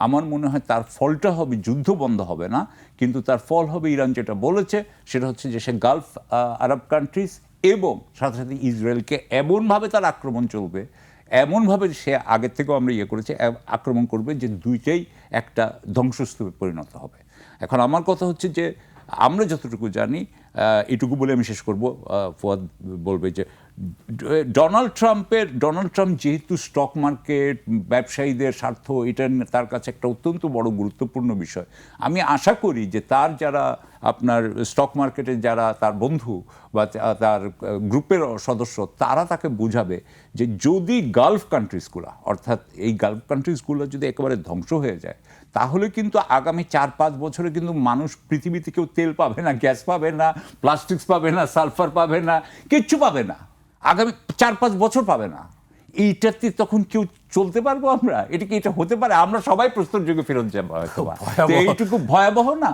আমার মনে হয় তার ফলটা হবে যুদ্ধ বন্ধ হবে না, কিন্তু তার ফল হবে ইরান যেটা বলেছে সেটা হচ্ছে যে সে গালফ আরব কান্ট্রিজ এবং সাথে সাথে ইসরায়েলকে এমনভাবে তার আক্রমণ চলবে, এমনভাবে সে আগের থেকেও আমরা করেছি, আক্রমণ করবে যে দুইটাই একটা ধ্বংসস্তূপে পরিণত হবে। এখন আমার কথা হচ্ছে যে আমরা যতটুকু জানি, এটুকু বলে আমি শেষ করব, ফুয়াদ বলবে যে ডোনাল্ড ট্রাম্প যেহেতু স্টক মার্কেট, ব্যবসায়ীদের স্বার্থ, এটা তার কাছে একটা অত্যন্ত বড় গুরুত্বপূর্ণ বিষয়। আমি আশা করি যে তার যারা আপনার স্টক মার্কেটে যারা তার বন্ধু বা তার গ্রুপের সদস্য, তারা তাকে বুঝাবে যে যদি গালফ কান্ট্রিজগুলো, অর্থাৎ এই গালফ কান্ট্রিজগুলো যদি একেবারে ধ্বংস হয়ে যায়, তাহলে কিন্তু আগামী 4-5 বছরে কিন্তু মানুষ পৃথিবীতে কেউ তেল পাবে না, গ্যাস পাবে না, প্লাস্টিক্স পাবে না, সালফার পাবে না, কিচ্ছু পাবে না, আগামী 4-5 বছর পাবে না। এইটাতে তখন কেউ চলতে পারবো আমরা? এটা কি এটা হতে পারে? আমরা সবাই প্রস্তর যুগে ফেরত যাবো হয়তো। এইটুকু ভয়াবহ না?